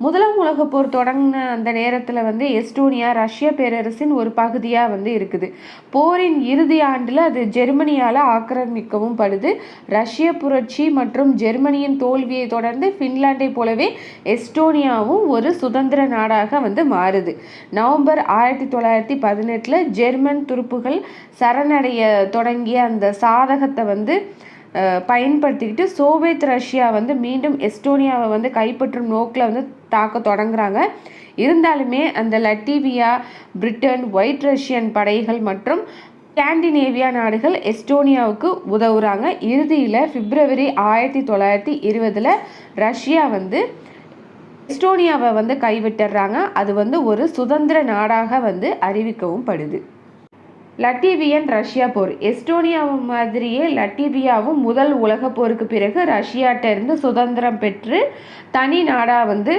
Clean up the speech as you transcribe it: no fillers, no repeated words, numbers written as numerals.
முதலாம் உலகப் போர் தொடங்கின அந்த நேரத்தில் வந்து எஸ்டோனியா ரஷ்ய பேரரசின் ஒரு பகுதியாக வந்து இருக்குது. போரின் இறுதி ஆண்டில் அது ஜெர்மனியால் ஆக்கிரமிக்கவும் படுது. ரஷ்ய புரட்சி மற்றும் ஜெர்மனியின் தோல்வியை தொடர்ந்து ஃபின்லாண்டை போலவே எஸ்டோனியாவும் ஒரு சுதந்திர நாடாக வந்து மாறுது. நவம்பர் 1918 ஜெர்மன் துருப்புகள் சரணடைய தொடங்கிய அந்த சாதகத்தை வந்து பயன்படுத்திக்கிட்டு சோவியத் ரஷ்யா வந்து மீண்டும் எஸ்டோனியாவை வந்து கைப்பற்றும் நோக்கில் வந்து தாக்க தொடங்குறாங்க. இருந்தாலுமே அந்த லட்டீவியா, பிரிட்டன், ஒயிட் ரஷ்யன் படைகள் மற்றும் ஸ்காண்டினேவியா நாடுகள் எஸ்டோனியாவுக்கு உதவுறாங்க. இறுதியில் பிப்ரவரி 1920 ரஷ்யா வந்து எஸ்டோனியாவை வந்து கைவிட்டுறாங்க. அது வந்து ஒரு சுதந்திர நாடாக வந்து அறிவிக்கவும் படுது. லட்டீவியன் ரஷ்யா போர். எஸ்டோனியா மாதிரியே லட்டீவியாவும் முதல் உலக போருக்கு பிறகு ரஷ்யாட்ட இருந்து சுதந்திரம் பெற்று தனி நாடாக வந்து